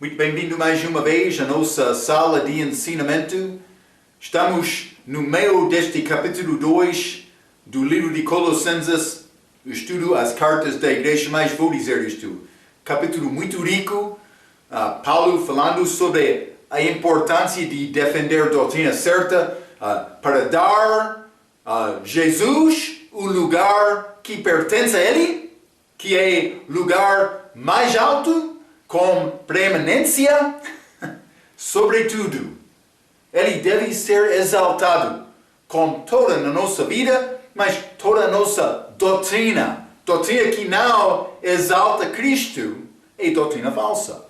Muito bem-vindo mais uma vez à nossa sala de ensinamento. Estamos no meio deste capítulo 2 do livro de Colossenses, o estudo às cartas da igreja, mas vou dizer isto, capítulo muito rico, Paulo falando sobre a importância de defender a doutrina certa, para dar a Jesus o lugar que pertence a Ele, que é lugar mais alto, com preeminência, sobretudo. Ele deve ser exaltado com toda a nossa vida, mas toda a nossa doutrina. Doutrina que não exalta Cristo é doutrina falsa.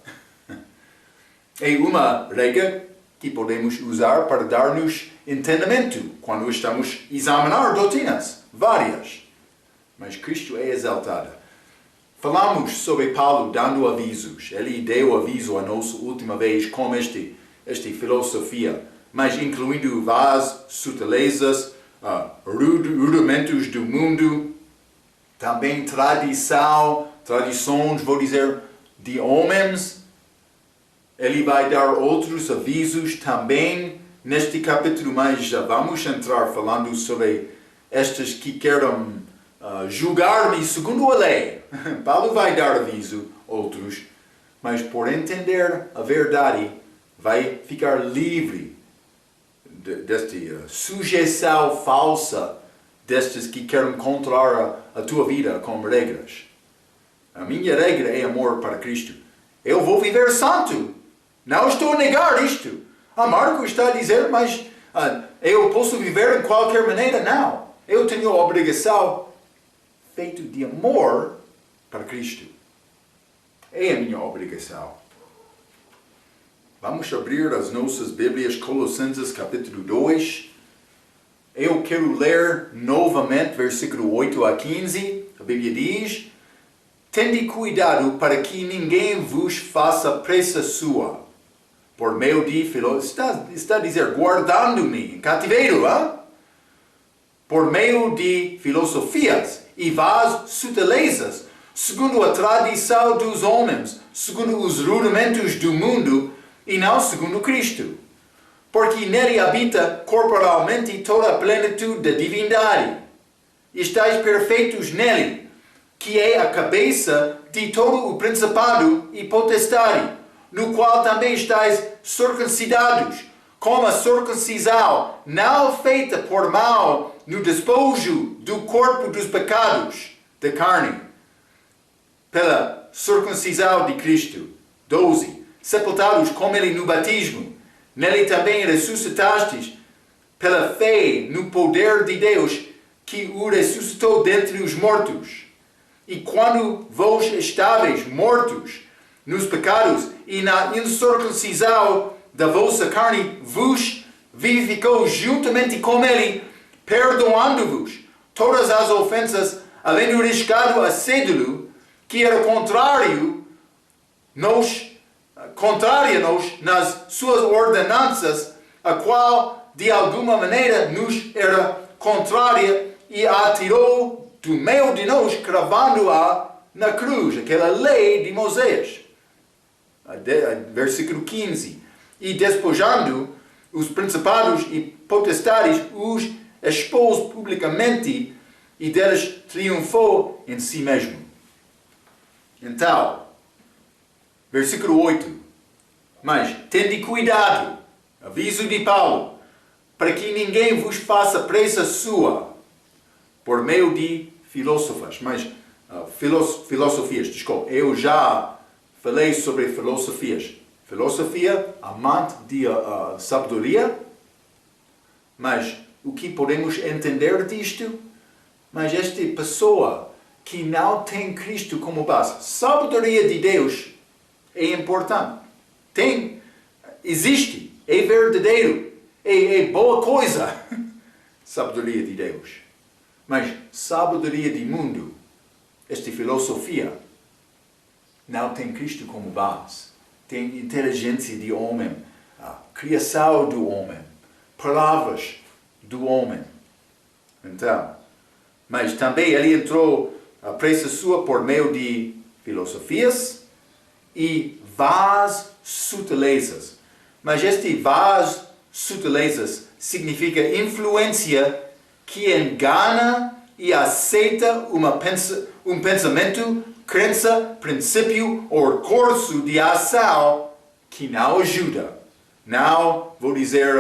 É uma regra que podemos usar para dar-nos entendimento quando estamos a examinar doutrinas, várias. Mas Cristo é exaltado. Falamos sobre Paulo dando avisos. Ele deu aviso a nossa última vez com esta filosofia, mas incluindo várias sutilezas, rudimentos do mundo, também tradições, vou dizer, de homens. Ele vai dar outros avisos também neste capítulo, mas já vamos entrar falando sobre estes que querem julgar-me segundo a lei. Paulo vai dar aviso, outros, mas por entender a verdade, vai ficar livre desta sujeição falsa destes que querem controlar a tua vida com regras. A minha regra é amor para Cristo. Eu vou viver santo. Não estou a negar isto. Marco está a dizer, mas eu posso viver de qualquer maneira. Não. Eu tenho a obrigação feito de amor para Cristo. É a minha obrigação. Vamos abrir as nossas Bíblias, Colossenses capítulo 2. Eu quero ler novamente versículo 8 a 15. A Bíblia diz: tende cuidado para que ninguém vos faça presa sua, por meio de está a dizer, guardando-me em cativeiro, por meio de filosofias e vãs sutilezas, segundo a tradição dos homens, segundo os rudimentos do mundo, e não segundo Cristo. Porque nele habita corporalmente toda a plenitude da divindade. Estais perfeitos nele, que é a cabeça de todo o principado e potestade, no qual também estais circuncidados, com a circuncisão não feita por mão, no despojo do corpo dos pecados da carne, pela circuncisão de Cristo. 12. Sepultados com ele no batismo, nele também ressuscitastes pela fé no poder de Deus, que o ressuscitou dentre os mortos. E quando vós estáveis mortos nos pecados e na incircuncisão da vossa carne, vos vivificou juntamente com ele, perdoando-vos todas as ofensas, havendo riscado a cédula que era contrária-nos nas suas ordenanças, a qual de alguma maneira nos era contrária, e a tirou do meio de nós, cravando-a na cruz, aquela lei de Moisés. Versículo 15. E despojando os principados e potestades, os expôs publicamente e deles triunfou em si mesmo. Então, versículo 8. Mas tende cuidado, aviso de Paulo, para que ninguém vos faça presa sua, por meio de filosofias, desculpa. Eu já falei sobre filosofias. Filosofia, amante de sabedoria, mas o que podemos entender disto? Mas esta pessoa que não tem Cristo como base, sabedoria de Deus é importante. Existe, é verdadeiro, é boa coisa, sabedoria de Deus. Mas sabedoria de mundo, esta filosofia, não tem Cristo como base. Tem inteligência de homem, a criação do homem, palavras do homem. Então, mas também ele entrou a presa sua por meio de filosofias e vãs sutilezas. Mas este vãs sutilezas significa influência que engana e aceita um pensamento, crença, princípio ou curso de ação que não ajuda. Não, vou dizer,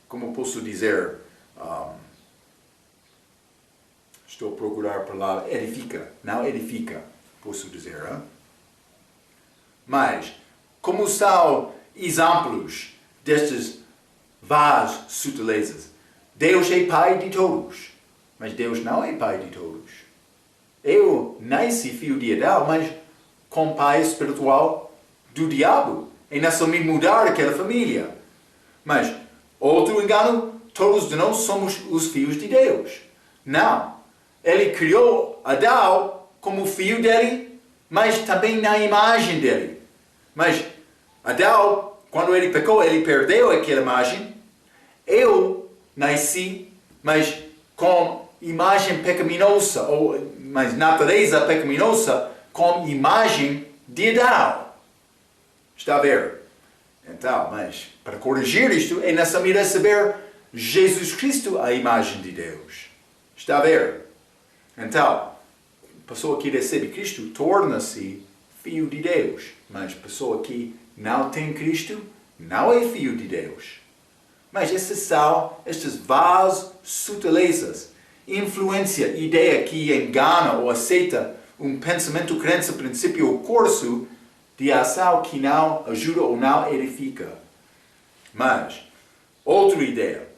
como posso dizer, estou a procurar a palavra, edifica, não edifica, posso dizer. Mas, como são exemplos destes vãs sutilezas? Deus é Pai de todos, mas Deus não é Pai de todos. Eu nasci filho de Adão, mas com pai espiritual do diabo. E não me mudar aquela família. Mas, outro engano, todos de nós somos os filhos de Deus. Não. Ele criou Adão como filho dele, mas também na imagem dele. Mas Adão, quando ele pecou, ele perdeu aquela imagem. Eu nasci, mas com imagem pecaminosa, ou mas natureza pecaminosa, com imagem de Adão. Está a ver? Então, mas para corrigir isto, é necessário receber Jesus Cristo, a imagem de Deus. Está a ver? Então, a pessoa que recebe Cristo torna-se filho de Deus. Mas a pessoa que não tem Cristo não é filho de Deus. Mas essas são estas vãs sutilezas, influência, ideia que engana ou aceita um pensamento, crença, princípio ou curso de ação que não ajuda ou não edifica. Mas, outra ideia.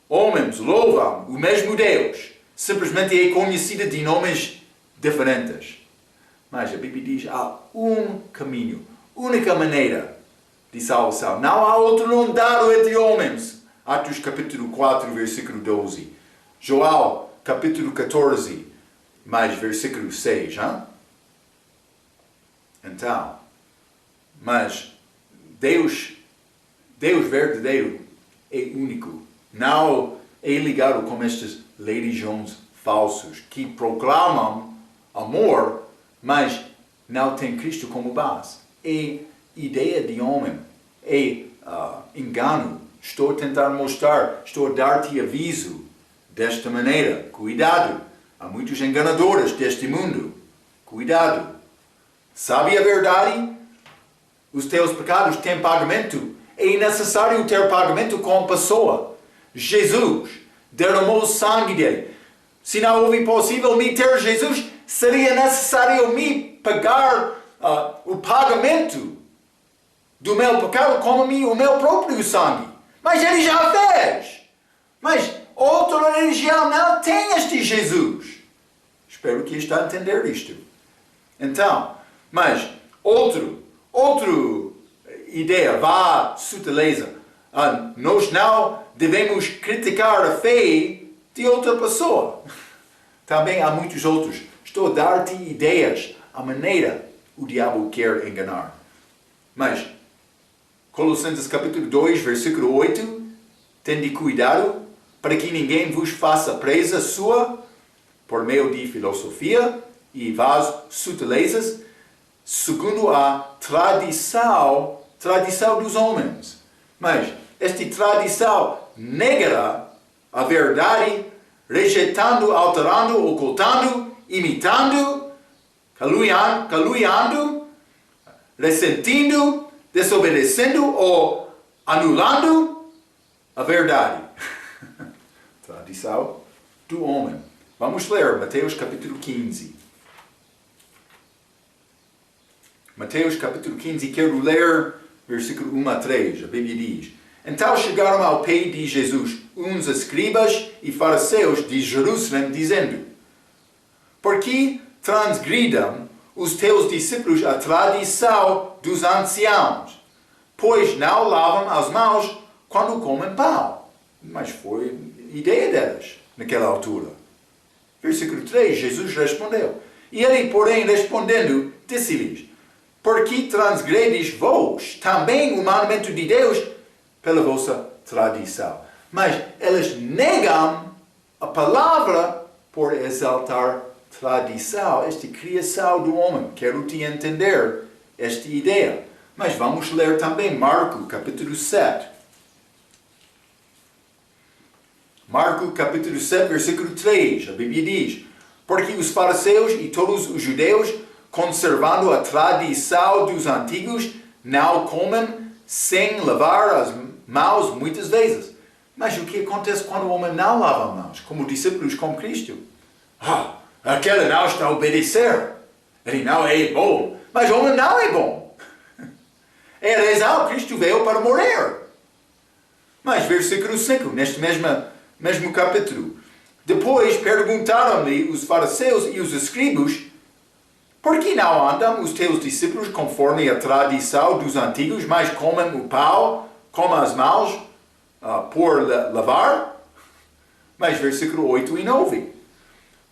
Homens louvam o mesmo Deus, simplesmente é conhecida de nomes diferentes. Mas a Bíblia diz, há um caminho, única maneira de salvação. Não há outro nome dado entre homens. Atos capítulo 4, versículo 12. João capítulo 14, mais versículo 6. Então, mas Deus verdadeiro é único. Não é ligado com estas religiões falsas que proclamam amor, mas não tem Cristo como base. É ideia de homem, é engano. Estou a tentar mostrar, estou a dar-te aviso desta maneira. Cuidado, há muitos enganadores deste mundo. Cuidado. Sabe a verdade? Os teus pecados têm pagamento. É necessário ter pagamento com a pessoa. Jesus derramou o sangue dele. Se não houve possível me ter Jesus, seria necessário me pagar o pagamento do meu pecado com o meu próprio sangue. Mas ele já fez. Mas outra religião não tem este Jesus. Espero que está a entender isto. Então, mas outra ideia, vá sutileza. Nós não devemos criticar a fé de outra pessoa. Também há muitos outros. Estou a dar-te ideias, a maneira o diabo quer enganar. Mas, Colossenses capítulo 2, versículo 8, tende cuidado para que ninguém vos faça presa sua por meio de filosofia e vãs sutilezas, segundo a tradição dos homens. Mas esta tradição negará a verdade, rejeitando, alterando, ocultando, imitando, caluniando, ressentindo, desobedecendo ou anulando a verdade. Tradição do homem. Vamos ler Mateus capítulo 15. Mateus capítulo 15, quero ler versículo 1 a 3. A Bíblia diz: Então chegaram ao pé de Jesus uns escribas e fariseus de Jerusalém, dizendo: Por que transgridam os teus discípulos a tradição dos anciãos, pois não lavam as mãos quando comem pão? Mas foi ideia delas naquela altura. Versículo 3, Jesus respondeu. E ele, porém, respondendo, disse-lhes: Por que transgredes vós também o mandamento de Deus pela vossa tradição? Mas elas negam a palavra por exaltar tradição, esta criação do homem. Quero te entender esta ideia. Mas vamos ler também Marcos, capítulo 7. Marcos, capítulo 7, versículo 3. A Bíblia diz: porque os fariseus e todos os judeus, conservando a tradição dos antigos, não comem sem lavar as mãos muitas vezes. Mas o que acontece quando o homem não lava as mãos? Como discípulos com Cristo. Aquele não está a obedecer. Ele não é bom. Mas o homem não é bom. É a razão, Cristo veio para morrer. Mas versículo 5, neste mesmo capítulo. Depois perguntaram-lhe os fariseus e os escribas: por que não andam os teus discípulos conforme a tradição dos antigos, mas comem o pão, comem as mãos por lavar? Mas versículo 8 e 9.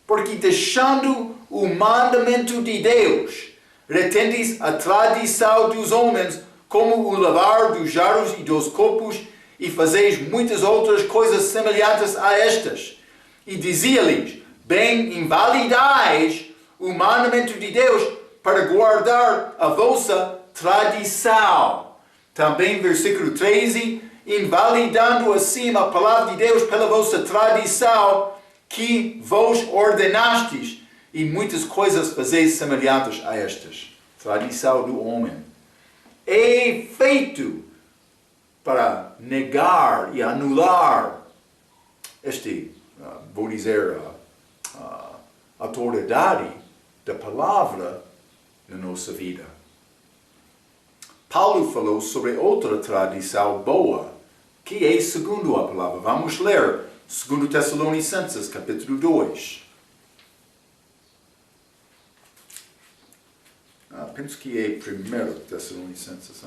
Porque deixando o mandamento de Deus, retendes a tradição dos homens, como o lavar dos jarros e dos copos, e fazeis muitas outras coisas semelhantes a estas. E dizia-lhes: bem invalidais o mandamento de Deus para guardar a vossa tradição. Também versículo 13, invalidando assim a palavra de Deus pela vossa tradição, que vos ordenastes, e muitas coisas fazeis semelhantes a estas. Tradição do homem. É feito para negar e anular vou dizer, a autoridade da palavra na nossa vida. Paulo falou sobre outra tradição boa, que é segundo a palavra. Vamos ler 2 Tessalonicenses, capítulo 2. Penso que é 1 Tessalonicenses.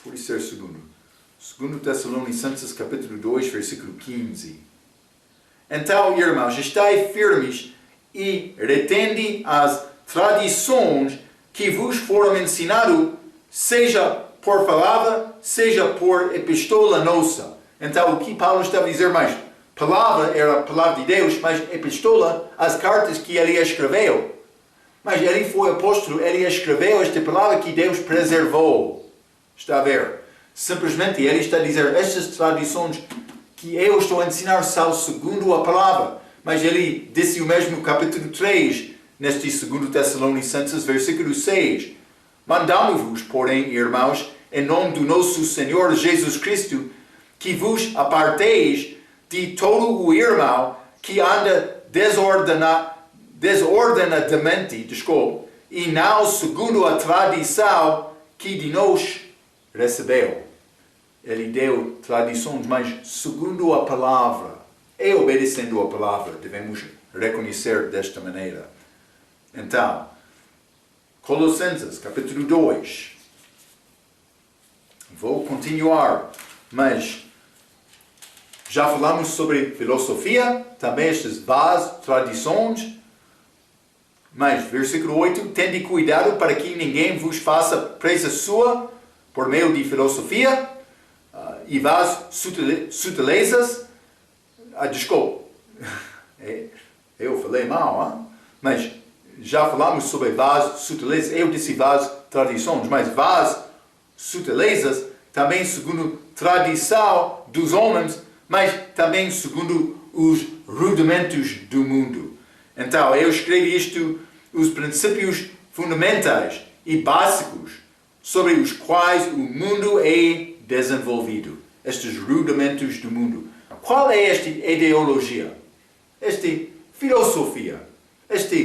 Pode ser segundo. 2 Tessalonicenses, capítulo 2, versículo 15. Então, irmãos, estai firmes e retende as tradições que vos foram ensinadas, seja por palavra, seja por epístola nossa. Então, o que Paulo estava a dizer mais? Palavra era a palavra de Deus, mas epístola, as cartas que ele escreveu. Mas ele foi apóstolo, ele escreveu esta palavra que Deus preservou. Está a ver? Simplesmente ele está a dizer, estas tradições que eu estou a ensinar são segundo a palavra. Mas ele disse o mesmo no capítulo 3, neste 2 Tessalonicenses, versículo 6. Mandamos-vos, porém, irmãos, em nome do nosso Senhor Jesus Cristo, que vos aparteis de todo o irmão que anda desordenadamente, e não segundo a tradição que de nós recebeu. Ele deu tradições, mas segundo a palavra. E obedecendo a palavra, devemos reconhecer desta maneira. Então, Colossenses, capítulo 2. Vou continuar, mas já falamos sobre filosofia, também estas vãs tradições. Mas, versículo 8, tende cuidado para que ninguém vos faça presa sua por meio de filosofia e vãs sutilezas. Desculpe, eu falei mal, mas já falamos sobre vãs sutilezas. Eu disse vãs tradições, mas vãs sutilezas também segundo tradição dos homens, mas também segundo os rudimentos do mundo. Então, eu escrevi isto, os princípios fundamentais e básicos sobre os quais o mundo é desenvolvido. Estes rudimentos do mundo. Qual é esta ideologia? Esta filosofia? Esta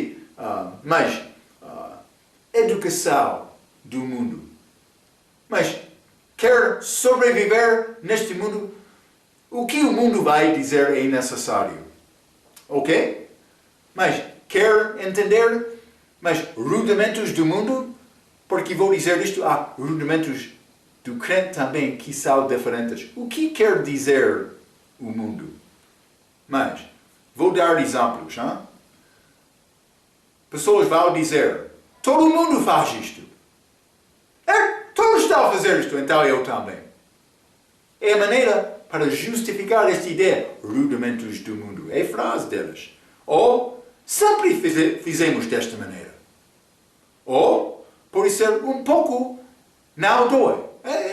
educação do mundo? Mas quer sobreviver neste mundo? O que o mundo vai dizer é necessário? Ok? Mas quer entender? Mas rudimentos do mundo? Porque vou dizer isto, há rudimentos do crente também que são diferentes. O que quer dizer o mundo? Mas vou dar exemplos. Pessoas vão dizer, todo mundo faz isto. Todos estão a fazer isto, então eu também. É a maneira para justificar esta ideia, rudimentos do mundo. É a frase deles. Ou, sempre fizemos desta maneira. Ou, por ser um pouco, não dói.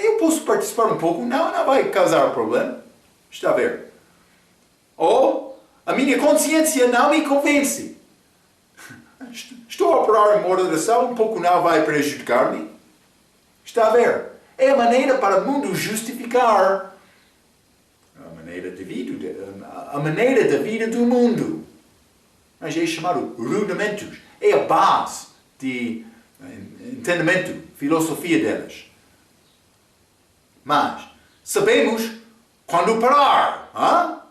Eu posso participar um pouco, não vai causar problema. Está a ver? Ou, a minha consciência não me convence. Estou a operar em moderação, um pouco não vai prejudicar-me. Está a ver? É a maneira para o mundo justificar a maneira da vida do mundo. Mas é chamado rudimentos. É a base de entendimento, filosofia delas. Mas sabemos quando parar.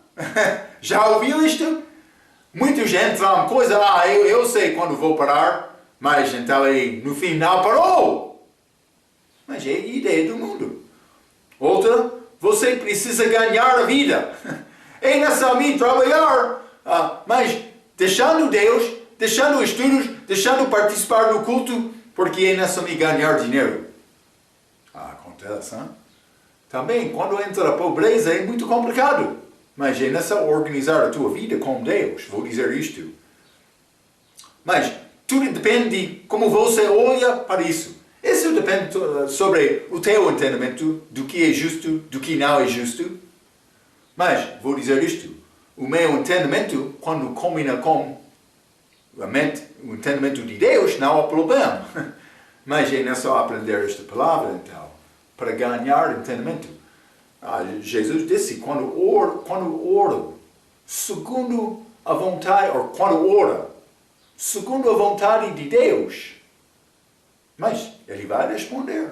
Já ouviu isto? Muita gente fala uma coisa, eu sei quando vou parar, mas então no final parou. Mas é a ideia do mundo. Outra, você precisa ganhar a vida. É necessário trabalhar, mas deixando Deus, deixando estudos, deixando participar no culto, porque é necessário ganhar dinheiro. Acontece, hein? Também, quando entra a pobreza, é muito complicado. Mas é necessário organizar a tua vida com Deus. Vou dizer isto. Mas tudo depende de como você olha para isso. Isso depende sobre o teu entendimento do que é justo, do que não é justo. Mas, vou dizer isto. O meu entendimento, quando combina com a mente, o entendimento de Deus, não há problema. Mas é necessário aprender esta palavra, então, para ganhar entendimento. Jesus disse, quando oro, segundo a vontade, ou quando ora, segundo a vontade de Deus, mas Ele vai responder.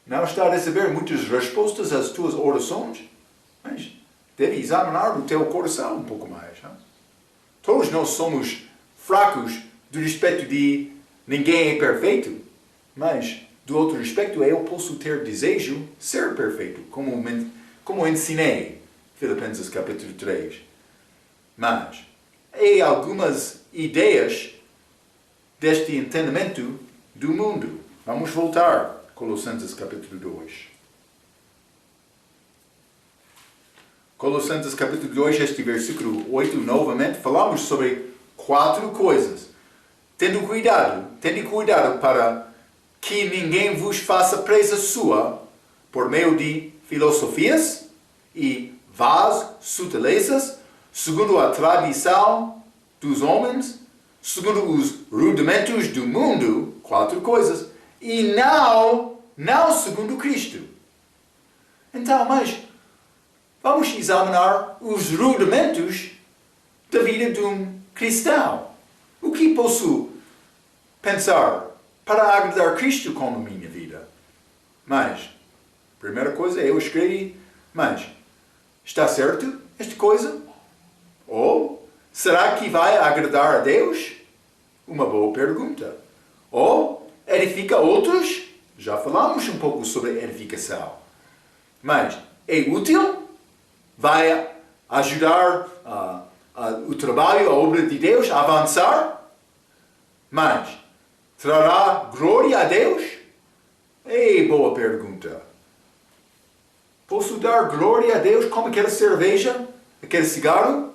Não está a receber muitas respostas às tuas orações, mas deve examinar o teu coração um pouco mais. Hein? Todos nós somos fracos do respeito de ninguém é perfeito, mas do outro aspecto, eu posso ter desejo ser perfeito, como ensinei, Filipenses capítulo 3. Mas, há algumas ideias deste entendimento do mundo. Vamos voltar, Colossenses capítulo 2. Colossenses capítulo 2, este versículo 8, novamente, falamos sobre 4 coisas. Tendo cuidado para que ninguém vos faça presa sua por meio de filosofias e vãs sutilezas, segundo a tradição dos homens, segundo os rudimentos do mundo, 4 coisas, e não segundo Cristo. Então, mas vamos examinar os rudimentos da vida de um cristão. O que posso pensar para agradar Cristo com a minha vida? Mas, primeira coisa, eu escrevi, mas, está certo esta coisa? Ou, será que vai agradar a Deus? Uma boa pergunta. Ou, edifica outros? Já falamos um pouco sobre edificação. Mas, é útil? Vai ajudar o trabalho, a obra de Deus a avançar? Mas, trará glória a Deus? Boa pergunta. Posso dar glória a Deus como aquela cerveja, aquele cigarro?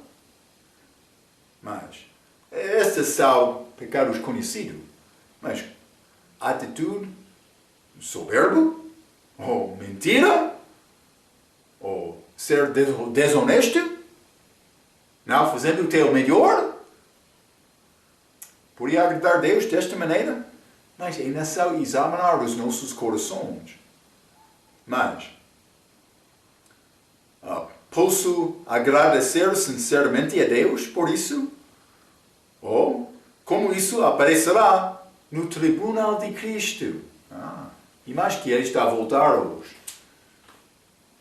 Mas, estes são pecados conhecidos. Mas, atitude soberbo? Ou mentira? Ou ser desonesto? Não fazendo o teu melhor? Podia agradar a Deus desta maneira? Mas é necessário examinar os nossos corações. Mas, posso agradecer sinceramente a Deus por isso? Ou, como isso aparecerá no tribunal de Cristo? E mais que Ele está a voltar hoje.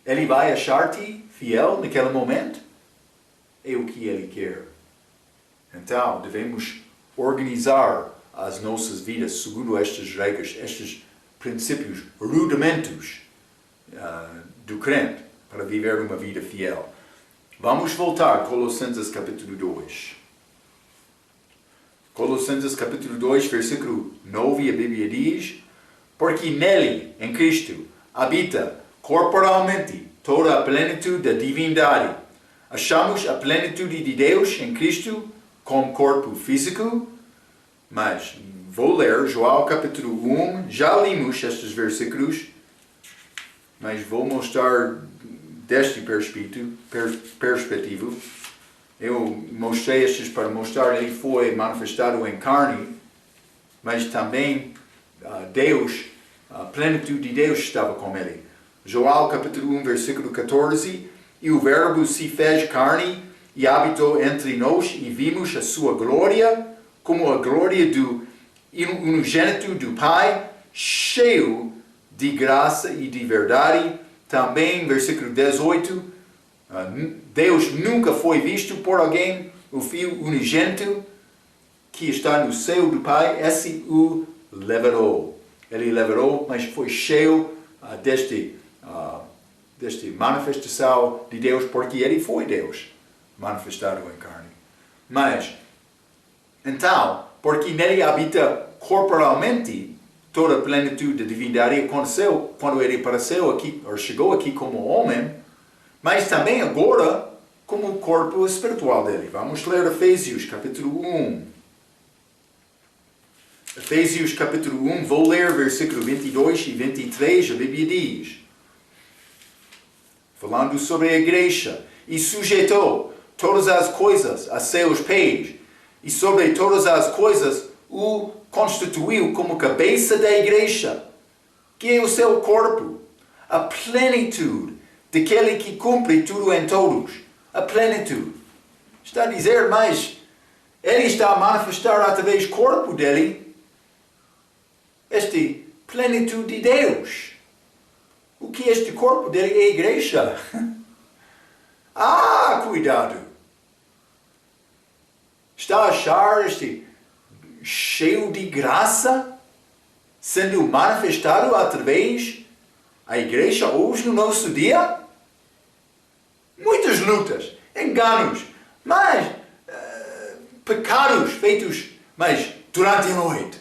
Ele vai achar-te fiel naquele momento? É o que Ele quer. Então, devemos organizar as nossas vidas segundo estas regras, estes princípios, rudimentos do crente para viver uma vida fiel. Vamos voltar a Colossenses capítulo 2. Colossenses capítulo 2, versículo 9, a Bíblia diz: porque nele, em Cristo, habita corporalmente toda a plenitude da divindade. Achamos a plenitude de Deus em Cristo como corpo físico, mas vou ler João capítulo 1, já limos estes versículos, mas vou mostrar deste perspectiva. Eu mostrei estes para mostrar que ele foi manifestado em carne, mas também Deus, a plenitude de Deus estava com ele. João capítulo 1, versículo 14, e o verbo se fez carne e habitou entre nós e vimos a sua glória, como a glória do unigênito do Pai, cheio de graça e de verdade. Também, versículo 18, Deus nunca foi visto por alguém, o Filho unigênito que está no seio do Pai, esse o levarou. Ele levarou, mas foi cheio deste manifestação de Deus, porque ele foi Deus manifestado em carne. Mas, então, porque nele habita corporalmente toda a plenitude da divindade, aconteceu quando ele apareceu aqui, ou chegou aqui como homem, mas também agora como o corpo espiritual dele. Vamos ler Efésios capítulo 1. Efésios capítulo 1, vou ler versículo 22 e 23, a Bíblia diz, falando sobre a igreja, e sujeitou todas as coisas a seus pés, e sobre todas as coisas o constituiu como cabeça da igreja, que é o seu corpo, a plenitude daquele que cumpre tudo em todos. A plenitude. Está a dizer, mas ele está a manifestar através do corpo dele esta plenitude de Deus. O que este corpo dele é a igreja. Cuidado. Está a achar este cheio de graça sendo manifestado através da igreja hoje no nosso dia? Muitas lutas, enganos, mas pecados feitos, mas durante a noite.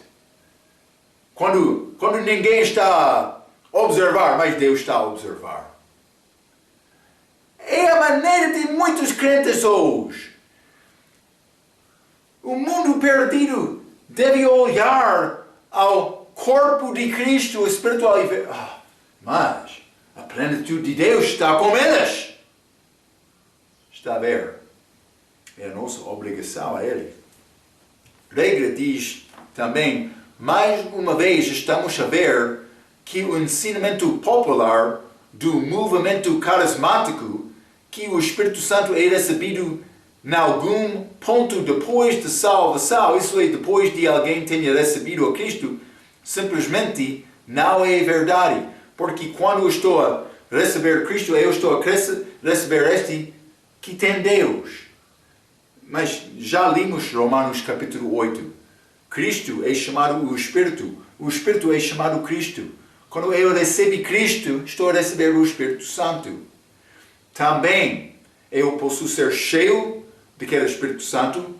Quando ninguém está a observar, mas Deus está a observar. É a maneira de muitos crentes hoje. O mundo perdido deve olhar ao corpo de Cristo espiritual e ver, mas a plenitude de Deus está com eles. Está a ver? É a nossa obrigação a Ele. Regra diz também, mais uma vez estamos a ver que o ensinamento popular do movimento carismático, que o Espírito Santo é recebido em algum ponto depois da salvação, isso é, depois de alguém tenha recebido a Cristo, simplesmente não é verdade. Porque quando eu estou a receber Cristo, eu estou a receber este que tem Deus. Mas já limos Romanos capítulo 8. Cristo é chamado o Espírito é chamado Cristo. Quando eu recebo Cristo, estou a receber o Espírito Santo. Também eu posso ser cheio daquele Espírito Santo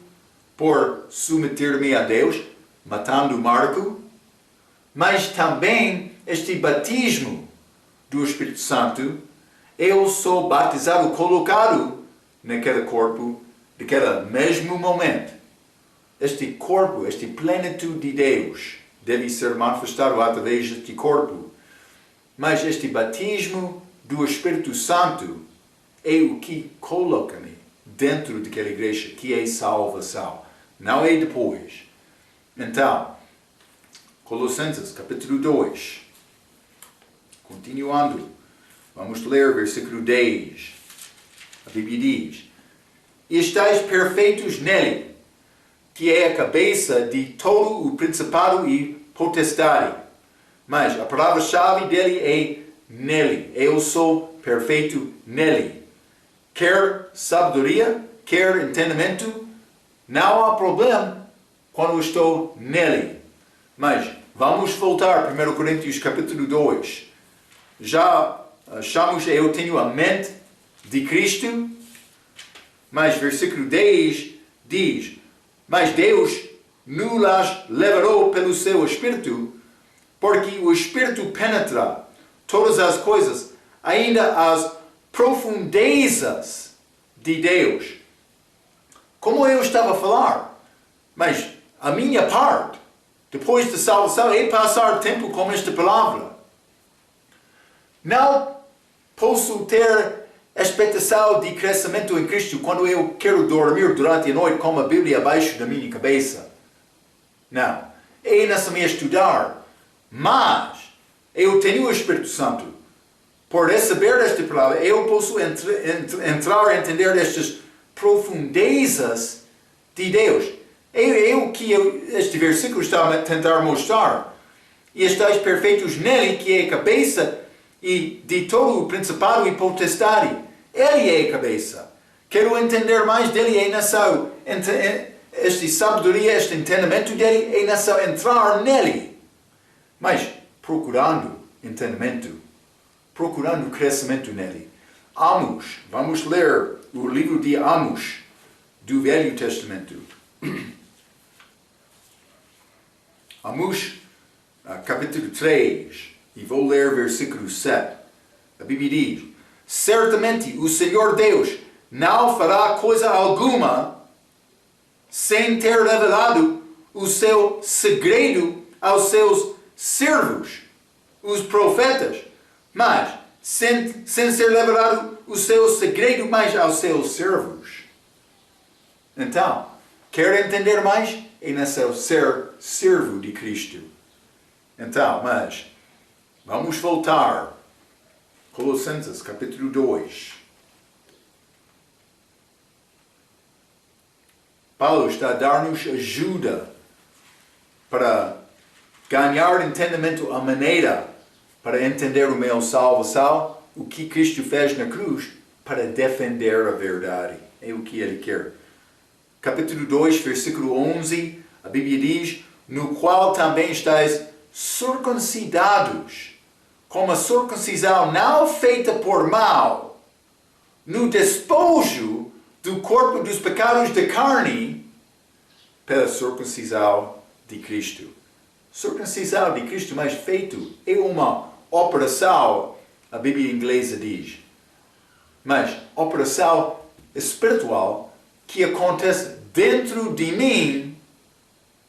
por submeter-me a Deus, matando Marco. Mas também este batismo do Espírito Santo, eu sou batizado, colocado naquele corpo, naquele mesmo momento. Este corpo, esta plenitude de Deus, deve ser manifestado através deste corpo. Mas este batismo do Espírito Santo é o que coloca-me dentro daquela igreja, que é salvação. Não é depois. Então, Colossenses capítulo 2. Continuando. Vamos ler versículo 10. A Bíblia diz, e estáis perfeitos nele, que é a cabeça de todo o principado e potestade. Mas a palavra-chave dele é nele. Eu sou perfeito nele. Quer sabedoria, quer entendimento, não há problema quando estou nele. Mas vamos voltar a 1 Coríntios capítulo 2. Já achamos que eu tenho a mente de Cristo, mas versículo 10 diz, mas Deus nos levará pelo seu Espírito, porque o Espírito penetra todas as coisas, ainda as profundezas de Deus. Como eu estava a falar, mas a minha parte, depois da salvação, é passar tempo com esta palavra. Não posso ter expectação de crescimento em Cristo quando eu quero dormir durante a noite com a Bíblia abaixo da minha cabeça. Não. É necessário estudar. Mas eu tenho o Espírito Santo. Por receber esta palavra, eu posso entrar a entender estas profundezas de Deus. Este versículo está a tentar mostrar. E estáis perfeitos nele, que é a cabeça e de todo o principado e potestade. Ele é a cabeça. Quero entender mais dele, é necessário esta sabedoria, este entendimento dele, é necessário entrar nele. Mas procurando entendimento, procurando crescimento nele. Amos, vamos ler o livro de Amos, do Velho Testamento. Amos, capítulo 3, e vou ler versículo 7. A Bíblia diz: certamente o Senhor Deus não fará coisa alguma sem ter revelado o seu segredo aos seus servos, os profetas, mas sem ser revelado o seu segredo mais aos seus servos. Então, quer entender mais? É necessário ser servo de Cristo. Então, mas vamos voltar. Colossenses, capítulo 2. Paulo está a dar-nos ajuda para ganhar entendimento, a maneira para entender o meu salvação, o que Cristo fez na cruz, para defender a verdade. É o que ele quer. Capítulo 2, versículo 11, a Bíblia diz: no qual também estáis circuncidados, com a circuncisão não feita por mão, no despojo do corpo dos pecados da carne, pela circuncisão de Cristo. Circuncisão de Cristo, mas feito, é uma operação, a Bíblia inglesa diz. Mas operação espiritual que acontece dentro de mim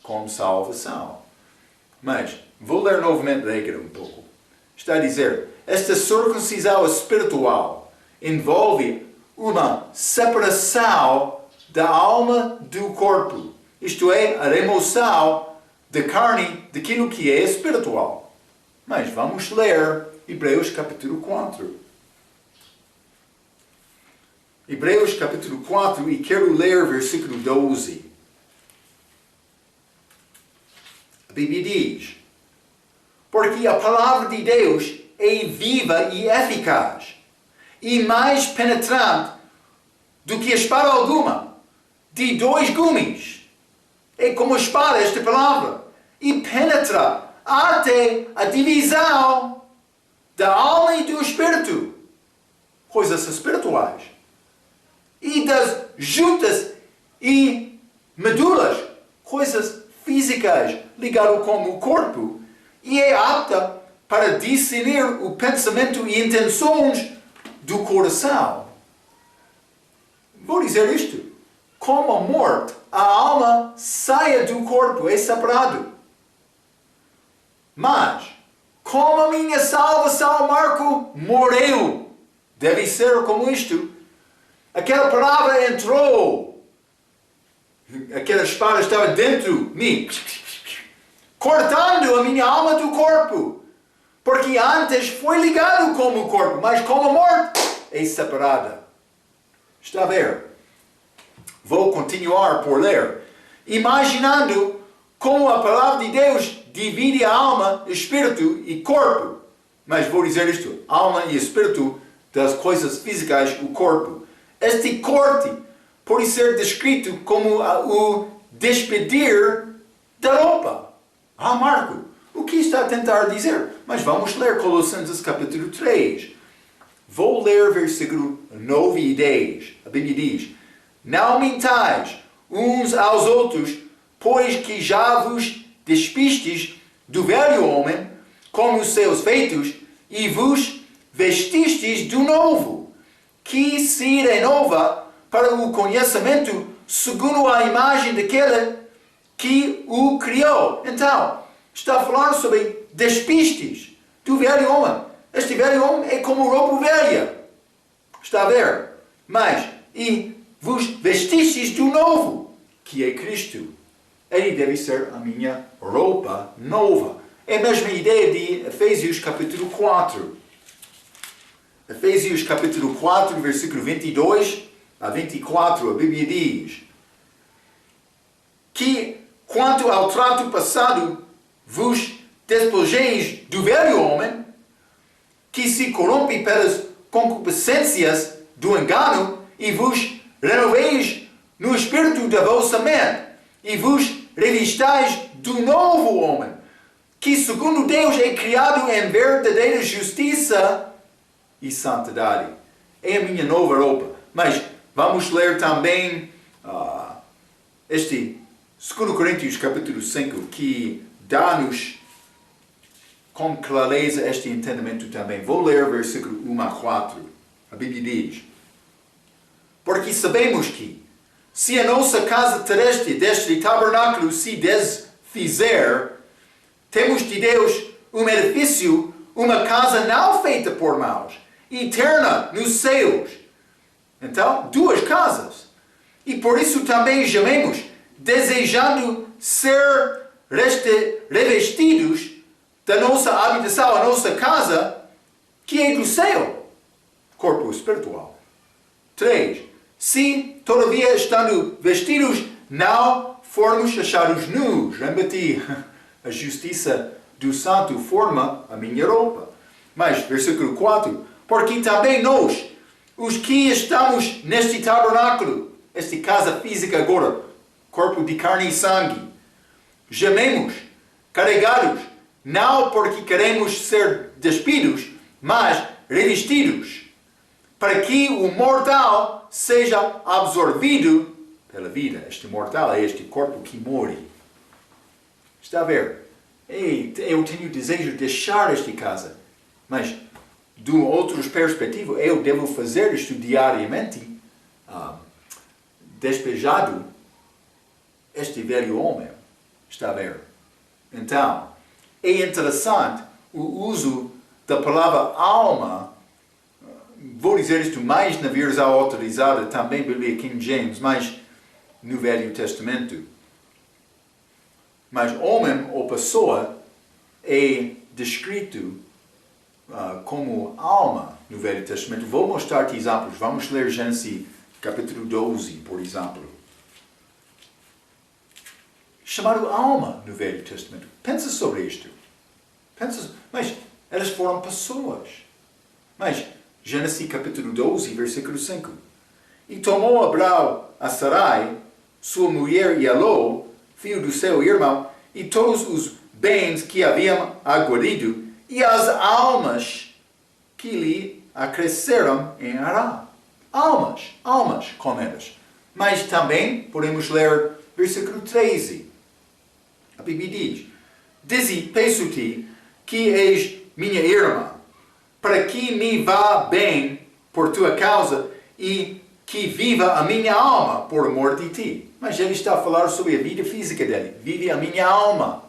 com salvação. Mas vou ler novamente a regra um pouco. Está a dizer, esta circuncisão espiritual envolve uma separação da alma do corpo. Isto é, a remoção da carne daquilo que é espiritual. Mas vamos ler Hebreus capítulo 4. Hebreus capítulo 4, e quero ler versículo 12. A Bíblia diz: porque a palavra de Deus é viva e eficaz, e mais penetrante do que espada alguma, de dois gumes. É como a espada esta palavra, e penetra até a divisão da alma e do espírito, coisas espirituais, e das juntas e medulas, coisas físicas, ligado com o corpo, e é apta para discernir o pensamento e intenções do coração. Vou dizer isto: como a morte, a alma saia do corpo, é separado. Mas, como a minha salvação, Marco, morreu, deve ser como isto. Aquela palavra entrou, aquela espada estava dentro de mim, cortando a minha alma do corpo. Porque antes foi ligado com o corpo, mas como a morte é separada. Está a ver? Vou continuar por ler. Imaginando como a palavra de Deus divide a alma, espírito e corpo. Mas vou dizer isto: alma e espírito das coisas físicas, o corpo. Este corte pode ser descrito como o despedir da roupa. Marco, o que está a tentar dizer? Mas vamos ler Colossenses capítulo 3. Vou ler versículo 9 e 10. A Bíblia diz: não mintais uns aos outros, pois que já vos despistes do velho homem com os seus feitos, e vos vestistes do novo, que se renova para o conhecimento segundo a imagem daquele que o criou. Então, está a falar sobre despistes do velho homem. Este velho homem é como roupa velha. Está a ver? Mas, e vos vestistes do novo, que é Cristo. Ele deve ser a minha roupa nova. É a mesma ideia de Efésios capítulo 4. Efésios capítulo 4, versículo 22 a 24, a Bíblia diz que, quanto ao trato passado, vos despojeis do velho homem, que se corrompe pelas concupiscências do engano, e vos renoveis no espírito da vossa mente, e vos revistais do novo homem, que segundo Deus é criado em verdadeira justiça e santidade. É a minha nova roupa. Mas vamos ler também este 2 Coríntios capítulo 5, que dá-nos com clareza este entendimento também. Vou ler versículo 1 a 4. A Bíblia diz: porque sabemos que, se a nossa casa terrestre deste tabernáculo se desfizer, temos de Deus um edifício, uma casa não feita por mãos, eterna nos céus. Então, duas casas. E por isso também gememos, desejando ser revestidos da nossa habitação, a nossa casa, que é do céu, corpo espiritual. 3. Se, todavia, estando vestidos, não formos achados nus. Lembra-te, a justiça do santo forma a minha roupa. Mas, versículo 4. Porque também nós, os que estamos neste tabernáculo, esta casa física agora, corpo de carne e sangue, gememos, carregados, não porque queremos ser despidos, mas revestidos, para que o mortal seja absorvido pela vida. Este mortal é este corpo que morre. Está a ver? Eu tenho desejo de deixar esta casa, mas de outra perspectiva, eu devo fazer isto diariamente, despejado este velho homem. Está a ver? Então, é interessante o uso da palavra alma. Vou dizer isto mais na versão autorizada, também Bíblia King James, mas no Velho Testamento. Mas homem ou pessoa é descrito como alma no Velho Testamento. Vou mostrar-te exemplos. Vamos ler Gênesis capítulo 12, por exemplo. Chamado alma no Velho Testamento. Pensa sobre isto. Mas elas foram pessoas. Mas Gênesis capítulo 12, versículo 5. E tomou Abraão a Sarai, sua mulher, e a Ló, filho do seu irmão, e todos os bens que haviam aguardado, e as almas que lhe acresceram em Harã. Almas com elas. Mas também podemos ler versículo 13. A Bíblia diz: peço-te que és minha irmã, para que me vá bem por tua causa e que viva a minha alma por amor de ti. Mas ele está a falar sobre a vida física dele. Vive a minha alma.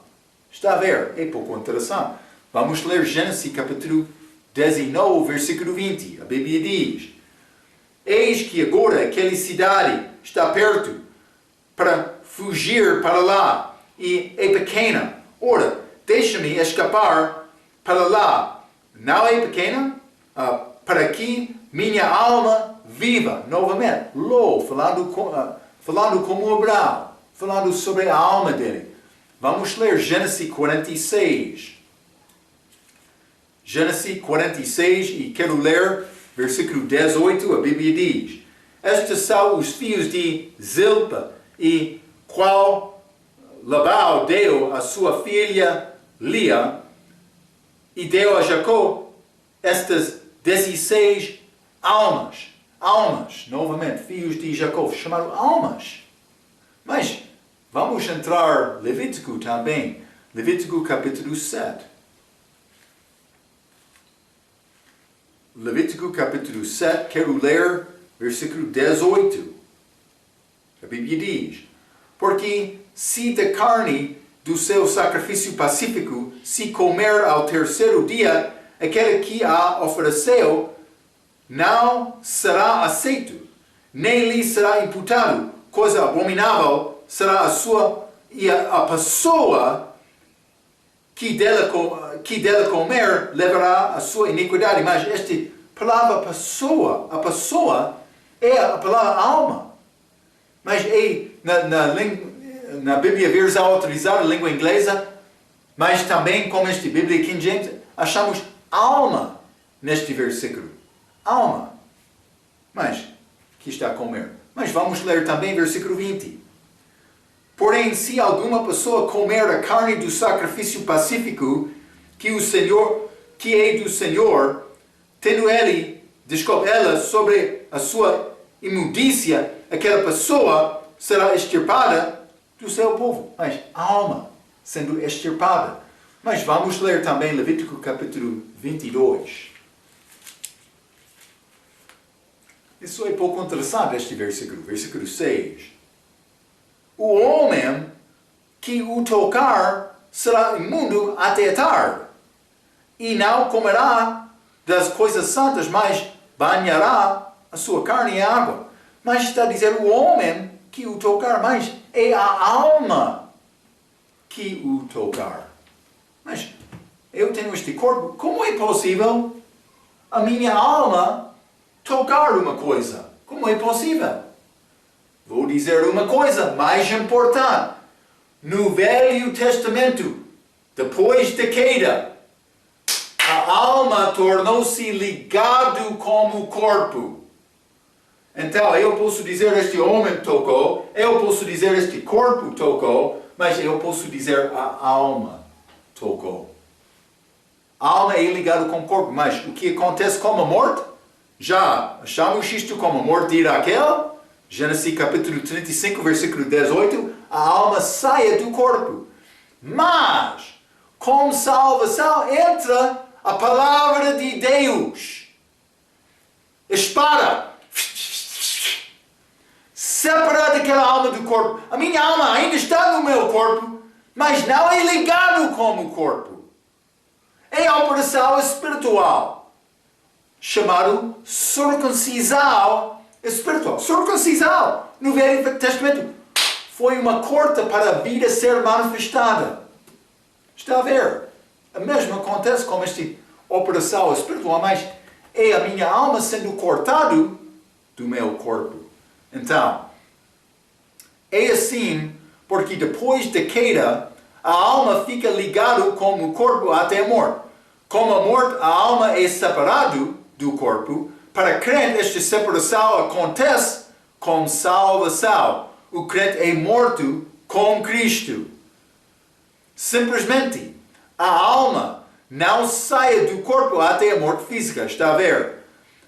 Está a ver? É pouco interessante. Vamos ler Gênesis capítulo 19, versículo 20. A Bíblia diz: eis que agora aquela cidade está perto para fugir para lá e é pequena. Ora, deixa-me escapar para lá. Não é pequena? Para que minha alma viva novamente. Ló, falando como Abraão, falando sobre a alma dele. Vamos ler Gênesis 46. Gênesis 46, e quero ler versículo 18, a Bíblia diz: estes são os filhos de Zilpa, e qual Labão deu a sua filha Lia, e deu a Jacó estas 16 almas. Almas, novamente, filhos de Jacó, chamaram almas. Mas vamos entrar Levítico também. Levítico capítulo 7. Levítico capítulo 7, quero ler versículo 18. A Bíblia diz: porque se da carne do seu sacrifício pacífico se comer ao terceiro dia, aquele que a ofereceu não será aceito, nem lhe será imputado. Coisa abominável será a sua e a pessoa que dela comer levará a sua iniquidade. Mas esta palavra pessoa, a pessoa é a palavra alma. Mas na Bíblia versão autorizada, língua inglesa, mas também como esta Bíblia King James, achamos alma neste versículo. Alma. Mas, que está a comer. Mas vamos ler também versículo 20. Porém, se alguma pessoa comer a carne do sacrifício pacífico que é do Senhor, tendo ela sobre a sua imundícia, aquela pessoa será extirpada do seu povo. Mas a alma sendo extirpada. Mas vamos ler também Levítico capítulo 22. Isso é pouco interessante, este versículo. Versículo 6. O homem que o tocar será imundo até a tarde, e não comerá das coisas santas, mas banhará a sua carne em água. Mas está a dizer o homem que o tocar, mas é a alma que o tocar. Mas eu tenho este corpo, como é possível a minha alma tocar uma coisa? Como é possível? Vou dizer uma coisa mais importante. No Velho Testamento, depois da queda, a alma tornou-se ligado como o corpo. Então, eu posso dizer este homem tocou, eu posso dizer este corpo tocou, mas eu posso dizer a alma tocou. A alma é ligada com o corpo, mas o que acontece com a morte? Já achamos isto como a morte de Raquel? Gênesis capítulo 35, versículo 18, a alma saia do corpo. Mas, com salvação, entra a palavra de Deus. Espada. Separa daquela alma do corpo. A minha alma ainda está no meu corpo, mas não é ligado como o corpo. É a operação espiritual, chamado circuncisão espiritual. Circuncisão no Velho Testamento foi uma corta para a vida ser manifestada. Está a ver? A mesma acontece com esta operação espiritual, mas é a minha alma sendo cortado do meu corpo. Então, é assim porque depois da queda, a alma fica ligada com o corpo até a morte. Com a morte, a alma é separada do corpo. Para crente, esta separação acontece com salvação. O crente é morto com Cristo. Simplesmente, a alma não sai do corpo até a morte física. Está a ver?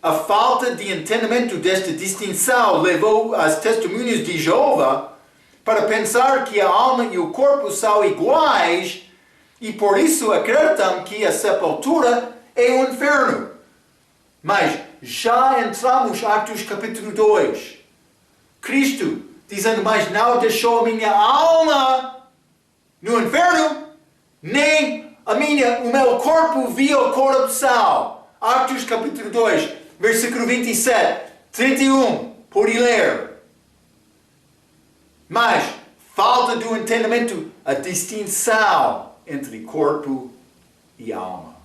A falta de entendimento desta distinção levou as testemunhas de Jeová para pensar que a alma e o corpo são iguais e por isso acreditam que a sepultura é o inferno. Mas já entramos em Atos capítulo 2. Cristo dizendo, mas não deixou a minha alma no inferno, nem o meu corpo viu corrupção. Atos capítulo 2, versículo 27, 31, pode ler. Mas falta do entendimento, a distinção entre corpo e alma.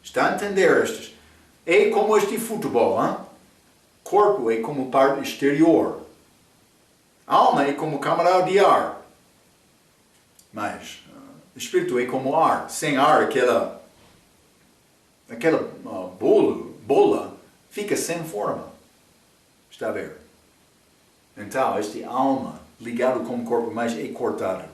Está a entender estas? É como este futebol, hein? Corpo é como parte exterior. Alma é como câmara de ar. Mas espírito é como ar. Sem ar, aquela bola fica sem forma. Está a ver? Então, esta alma ligada com o corpo, mas é cortada.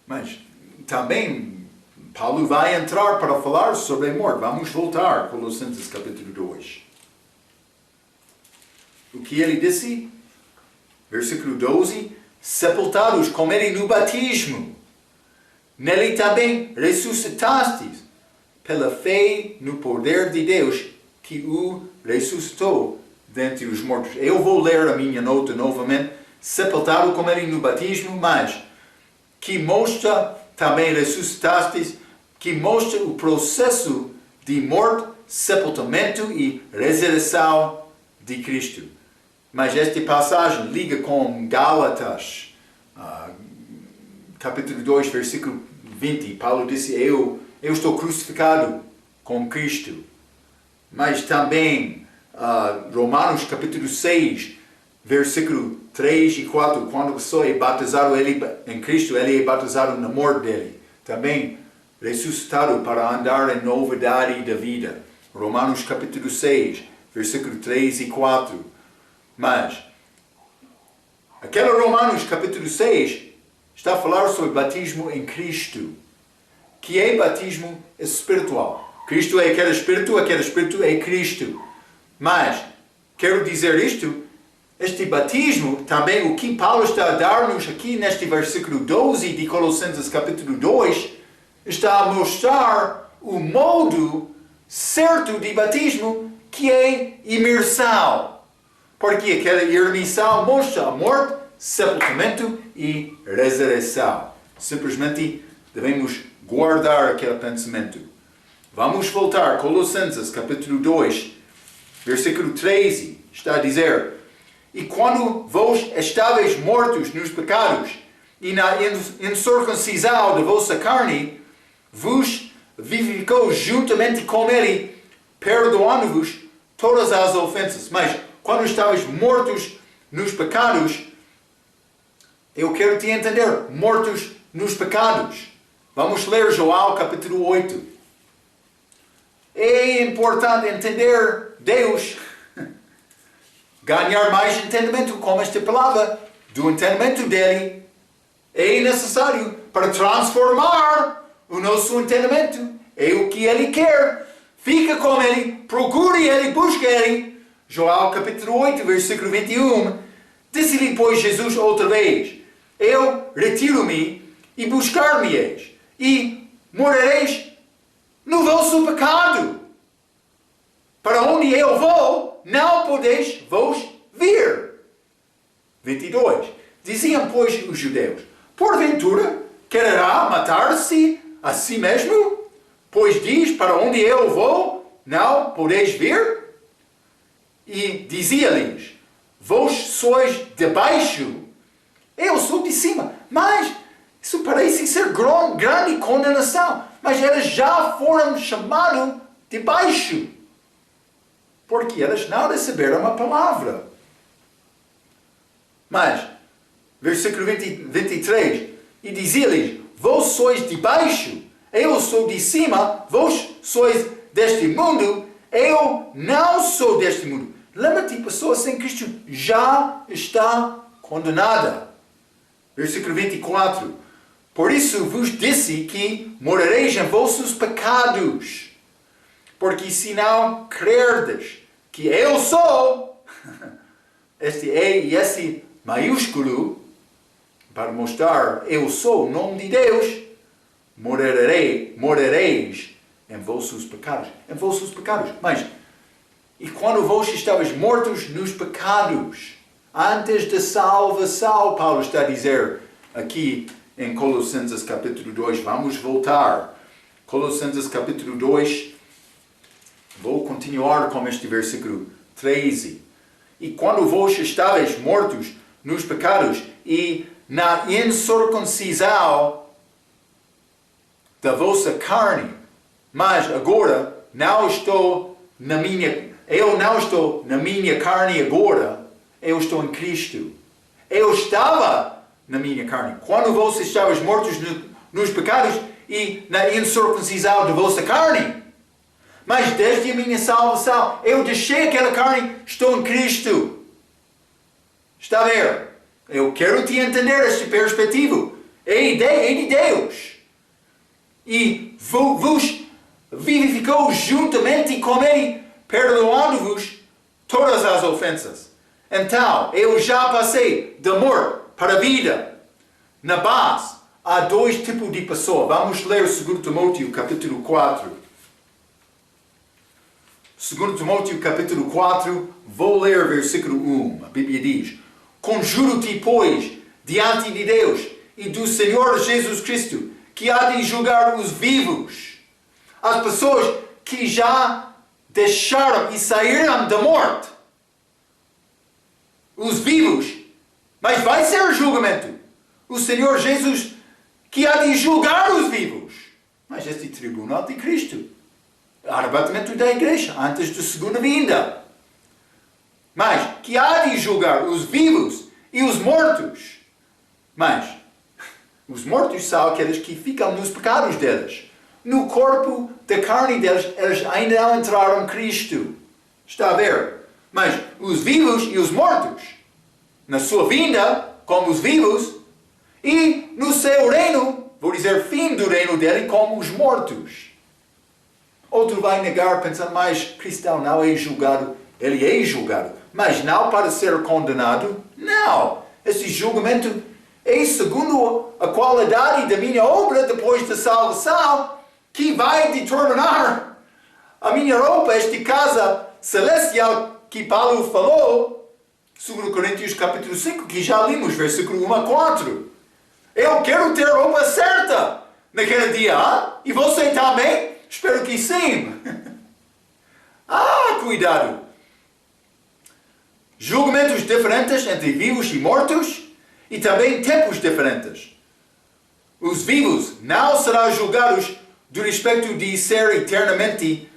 Mas também Paulo vai entrar para falar sobre a morte. Vamos voltar, Colossenses capítulo 2. O que ele disse? Versículo 12. Sepultados com ele no batismo. Nele também ressuscitastes pela fé no poder de Deus que o ressuscitou dentre os mortos. Eu vou ler a minha nota novamente. Sepultado com ele no batismo, mas que mostra também ressuscitastes, que mostra o processo de morte, sepultamento e ressurreição de Cristo. Mas esta passagem liga com Gálatas, capítulo 2, versículo 20. Paulo disse, eu estou crucificado com Cristo. Mas também Romanos capítulo 6, versículo 3 e 4, quando a pessoa é batizado em Cristo, ele é batizado na morte dele. Também ressuscitado para andar em novidade da vida. Romanos capítulo 6, versículo 3 e 4. Mas, aquele Romanos capítulo 6 está a falar sobre batismo em Cristo, que é batismo espiritual. Cristo é aquele espírito é Cristo. Mas, quero dizer isto, este batismo, também o que Paulo está a dar-nos aqui neste versículo 12 de Colossenses capítulo 2, está a mostrar o modo certo de batismo, que é imersão. Porque aquela imersão mostra a morte, sepultamento e ressurreição. Simplesmente devemos guardar aquele pensamento. Vamos voltar, Colossenses capítulo 2, versículo 13, está a dizer: e quando vós estáveis mortos nos pecados e na incircuncisão da vossa carne, vos vivificou juntamente com ele, perdoando-vos todas as ofensas. Mas quando estavais mortos nos pecados, eu quero te entender, mortos nos pecados. Vamos ler João capítulo 8. É importante entender Deus, ganhar mais entendimento com esta palavra. Do entendimento dele é necessário para transformar o nosso entendimento. É o que ele quer. Fica com ele, procure ele, busque ele. João capítulo 8, versículo 21. Disse-lhe, pois, Jesus outra vez: eu retiro-me e buscar-me-eis, e morareis no vosso pecado. Para onde eu vou, não podeis vos vir. 22. Diziam, pois, os judeus: porventura quererá matar-se a si mesmo? Pois diz, para onde eu vou, não podeis vir? E dizia-lhes: vós sois de baixo, eu sou de cima. Mas isso parece ser grande condenação. Mas eles já foram chamados de baixo, porque eles não receberam a palavra. Mas, versículo 23, e dizia-lhes: vós sois de baixo, eu sou de cima, vós sois deste mundo, eu não sou deste mundo. Lembra-te, pessoa sem Cristo já está condenada. Versículo 24. Por isso vos disse que morareis em vossos pecados. Porque se não crerdes que eu sou, este E e esse maiúsculo, para mostrar eu sou o nome de Deus, morareis em vossos pecados. Em vossos pecados. Mas, e quando vós estavais mortos nos pecados, antes da salvação, Paulo está a dizer aqui em Colossenses capítulo 2, vamos voltar. Colossenses capítulo 2, vou continuar com este versículo 13. E quando vós estáveis mortos nos pecados e na incircuncisão da vossa carne, mas agora eu não estou na minha carne agora, eu estou em Cristo. Eu estava na minha carne. Quando vocês estavam mortos nos pecados e na incircuncisão da vossa carne. Mas desde a minha salvação, eu deixei aquela carne, estou em Cristo. Está a ver? Eu quero te entender esta perspectiva. É de Deus. E vos vivificou juntamente com Ele, perdoando-vos todas as ofensas. Então, eu já passei da morte para a vida. Na base, há dois tipos de pessoa. Vamos ler 2 Timóteo, capítulo 4. 2 Timóteo capítulo 4, vou ler versículo 1. A Bíblia diz: Conjuro-te, pois, diante de Deus e do Senhor Jesus Cristo, que há de julgar os vivos, as pessoas que já deixaram e saíram da morte. Os vivos. Mas vai ser julgamento. O Senhor Jesus que há de julgar os vivos. Mas este tribunal de Cristo. Arrebatamento da igreja antes da segunda vinda. Mas que há de julgar os vivos e os mortos. Mas os mortos são aqueles que ficam nos pecados deles. No corpo da carne deles, eles ainda não entraram em Cristo. Está a ver? Mas os vivos e os mortos, na sua vinda, como os vivos, e no seu reino, vou dizer, fim do reino dele, como os mortos. Outro vai negar, pensando, mas cristão não é julgado. Ele é julgado, mas não para ser condenado. Não. Esse julgamento é segundo a qualidade da minha obra depois da salvação, que vai determinar a minha roupa, esta casa celestial que Paulo falou, 2 Coríntios capítulo 5, que já limos, versículo 1 a 4. Eu quero ter a roupa certa naquele dia, hein? E você também? Espero que sim. Cuidado. Julgamentos diferentes entre vivos e mortos, e também tempos diferentes. Os vivos não serão julgados do respeito de ser eternamente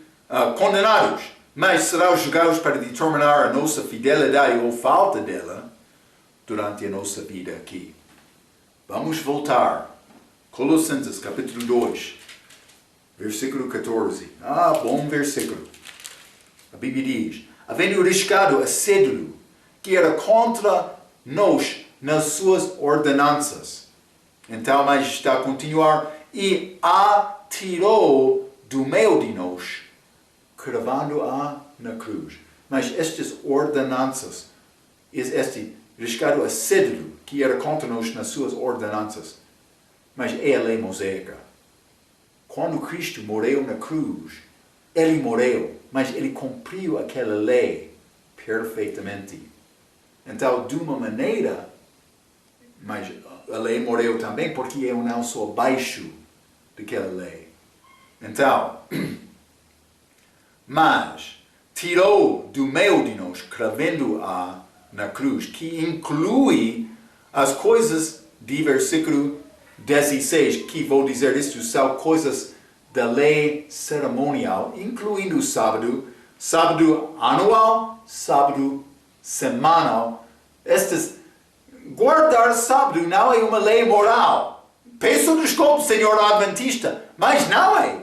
condenados, mas serão julgados para determinar a nossa fidelidade ou falta dela durante a nossa vida aqui. Vamos voltar. Colossenses capítulo 2, versículo 14. Bom versículo. A Bíblia diz: havendo riscado a cédula que era contra nós nas suas ordenanças. Então, mas está a continuar: e a tirou do meio de nós, cravando-a na cruz. Mas estas ordenanças, este riscado a cédula que era contra nós nas suas ordenanças, mas é a lei mosaica. Quando Cristo morreu na cruz, ele morreu, mas ele cumpriu aquela lei perfeitamente. Então, de uma maneira, mas a lei morreu também porque eu não sou abaixo daquela lei. Então, mas tirou do meio de nós, cravando-a na cruz, que inclui as coisas de versículo 16, que vou dizer isto, são coisas da lei cerimonial, incluindo o sábado, sábado anual, sábado semanal. Guardar sábado não é uma lei moral. Peço desculpa, senhor adventista, mas não é.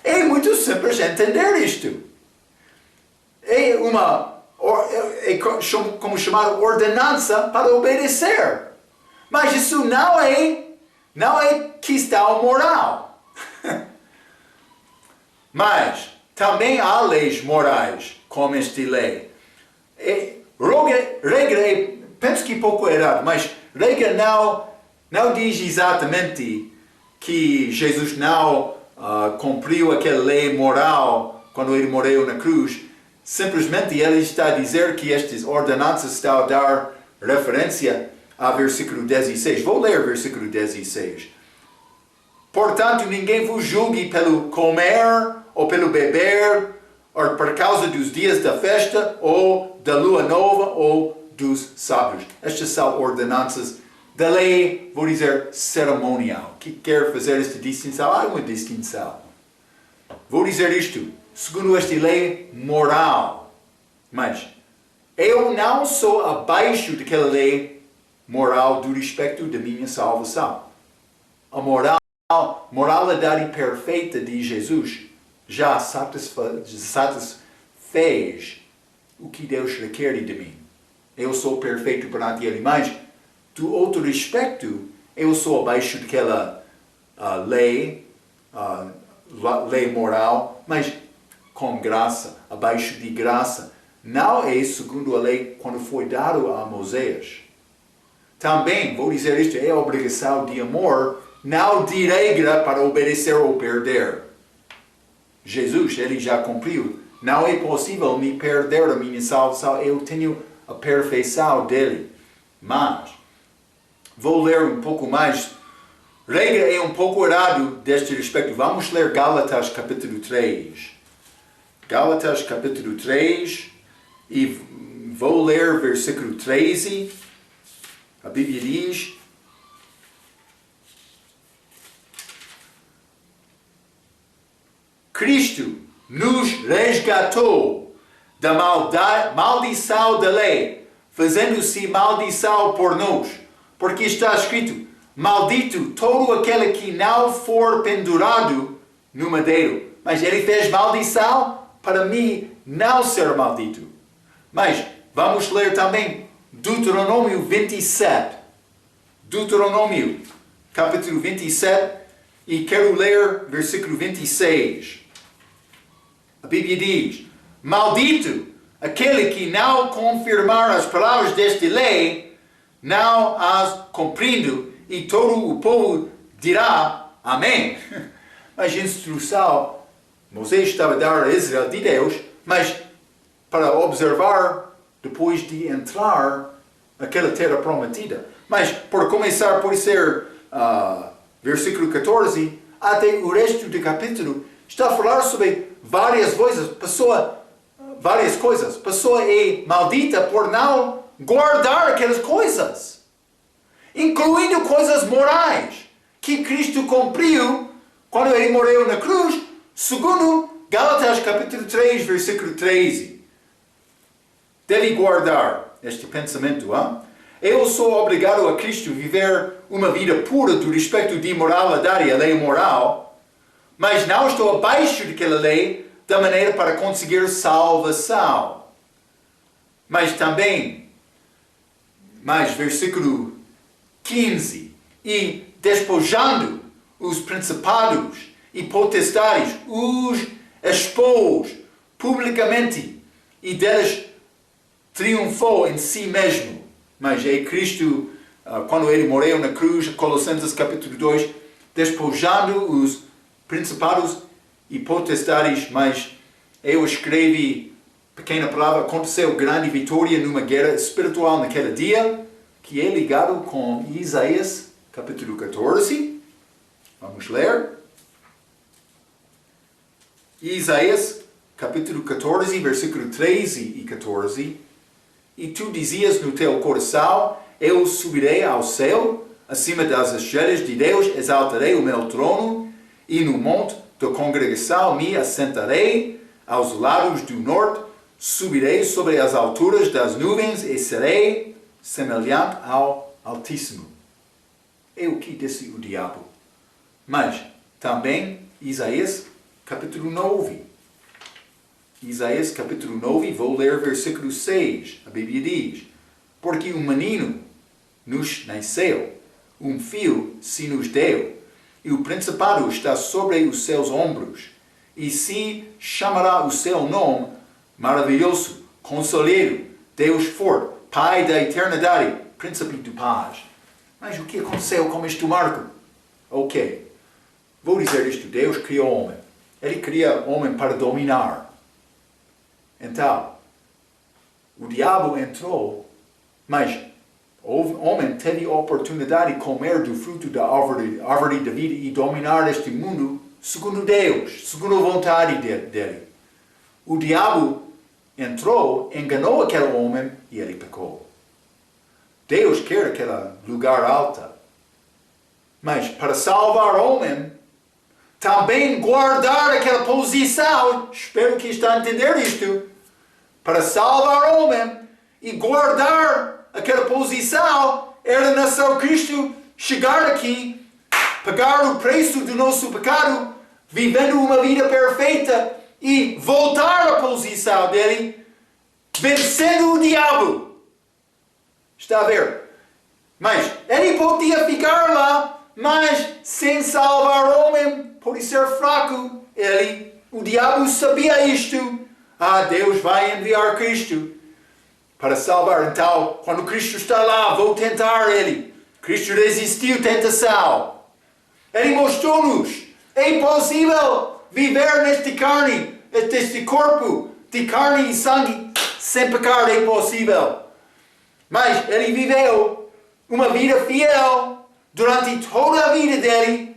É muito simples entender isto. É como chamar ordenança para obedecer. Mas isso não é questão moral. Mas também há leis morais, como esta lei. Regra, penso que pouco errado, mas regra não diz exatamente que Jesus não cumpriu aquela lei moral quando ele morreu na cruz. Simplesmente ele está a dizer que estas ordenanças estão a dar referência a versículo 16. Vou ler versículo 16. Portanto, ninguém vos julgue pelo comer ou pelo beber, ou por causa dos dias da festa, ou da lua nova, ou dos sábados. Estas são ordenanças da lei, vou dizer, cerimonial. Que quer fazer esta distinção? Há uma distinção. Vou dizer isto, segundo esta lei moral. Mas eu não sou abaixo daquela lei moral do respeito da minha salvação. A moralidade perfeita de Jesus já satisfez o que Deus requer de mim. Eu sou perfeito perante Ele, mas do outro respeito, eu sou abaixo daquela lei moral, mas com graça, abaixo de graça. Não é segundo a lei quando foi dado a Moisés. Também, vou dizer isto, é a obrigação de amor, não de regra para obedecer ou perder. Jesus, ele já cumpriu não é possível me perder a minha salvação, eu tenho a perfeição dele. Mas, vou ler um pouco mais. Regra é um pouco errado deste respeito. Vamos ler Gálatas capítulo 3. Gálatas capítulo 3 e vou ler versículo 13. A Bíblia diz: Cristo nos resgatou da maldição da lei, fazendo-se maldição por nós. Porque está escrito: maldito todo aquele que não for pendurado no madeiro. Mas ele fez maldição para mim não ser maldito. Mas vamos ler também Deuteronômio 27. Deuteronômio capítulo 27 e quero ler versículo 26. A Bíblia diz: maldito aquele que não confirmar as palavras desta lei, não as cumprindo, e todo o povo dirá amém. Mas a instrução, Moisés estava a dar a Israel de Deus, mas para observar depois de entrar naquela terra prometida. Mas, por começar, pode ser versículo 14, até o resto do capítulo, está a falar sobre várias coisas. Pessoa é maldita por não guardar aquelas coisas, incluindo coisas morais, que Cristo cumpriu quando ele morreu na cruz, segundo Gálatas capítulo 3, versículo 13. Deve guardar este pensamento. Eu sou obrigado a Cristo viver uma vida pura do respeito de moralidade, a lei moral, mas não estou abaixo daquela lei da maneira para conseguir salvação. Mas também, versículo 15, e despojando os principados e potestades, os expôs publicamente e deles triunfou em si mesmo. Mas é Cristo, quando ele morreu na cruz, Colossenses capítulo 2, despojando os principados e potestades, mas eu escrevi pequena palavra, aconteceu grande vitória numa guerra espiritual naquele dia, que é ligado com Isaías capítulo 14. Vamos ler. Isaías capítulo 14, versículo 13 e 14. E tu dizias no teu coração: eu subirei ao céu, acima das estrelas de Deus, exaltarei o meu trono, e no monte da congregação me assentarei, aos lados do norte, subirei sobre as alturas das nuvens e serei semelhante ao Altíssimo. É o que disse o diabo. Mas também Isaías capítulo 9. Isaías capítulo 9, vou ler versículo 6. A Bíblia diz: porque um menino nos nasceu, um filho se nos deu, e o principado está sobre os seus ombros, e se chamará o seu nome maravilhoso, conselheiro, Deus forte, Pai da eternidade, príncipe de paz. Mas o que aconteceu com este marco? Ok, vou dizer isto: Deus criou o homem. Ele cria o homem para dominar. Então, o diabo entrou, mas o homem teve a oportunidade de comer do fruto da árvore da vida e dominar este mundo segundo Deus, segundo a vontade dele. O diabo entrou, enganou aquele homem e ele pecou. Deus quer aquele lugar alto, mas para salvar o homem, também guardar aquela posição, espero que está a entender isto, para salvar o homem e guardar aquela posição, era nascer Cristo, chegar aqui, pagar o preço do nosso pecado, vivendo uma vida perfeita e voltar à posição dele, vencendo o diabo. Está a ver? Mas ele podia ficar lá, mas sem salvar o homem, por ser fraco. O diabo sabia isto. Deus vai enviar Cristo para salvar. Então, quando Cristo está lá, vou tentar ele. Cristo resistiu à tentação. Ele mostrou-nos: é possível viver nesta carne, neste corpo, de carne e sangue, sem pecar é possível. Mas ele viveu uma vida fiel durante toda a vida dele,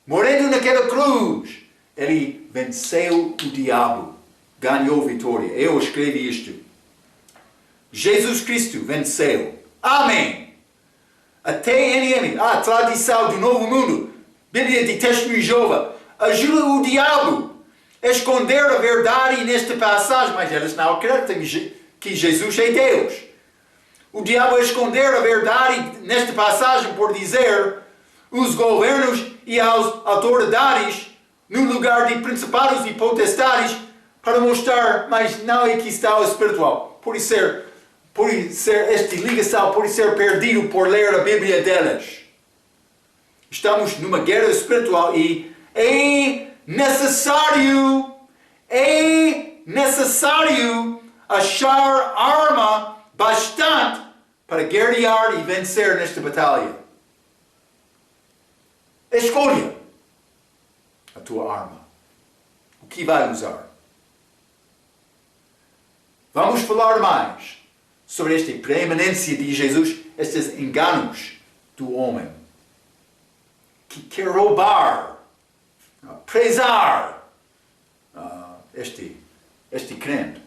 morrendo naquela cruz. Ele venceu o diabo, ganhou vitória. Eu escrevi isto. Jesus Cristo venceu. Amém. A TNM, a tradição do Novo Mundo, Bíblia de Testemunho de Jeová, ajuda o diabo a esconder a verdade nesta passagem, mas eles não acreditam que Jesus é Deus. O diabo a esconder a verdade nesta passagem por dizer os governos e as autoridades no lugar de principados e potestades para mostrar, mas não é que está o espiritual. Por ser esta ligação, por ser perdido por ler a Bíblia deles. Estamos numa guerra espiritual e é necessário achar arma bastante para guerrear e vencer nesta batalha. Escolha a tua arma. O que vai usar? Vamos falar mais sobre esta preeminência de Jesus, estes enganos do homem que quer roubar, prezar este crente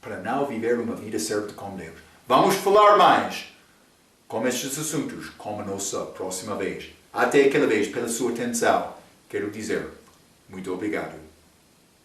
para não viver uma vida certa com Deus. Vamos falar mais com estes assuntos como a nossa próxima vez. Até aquela vez, pela sua atenção, quero dizer muito obrigado.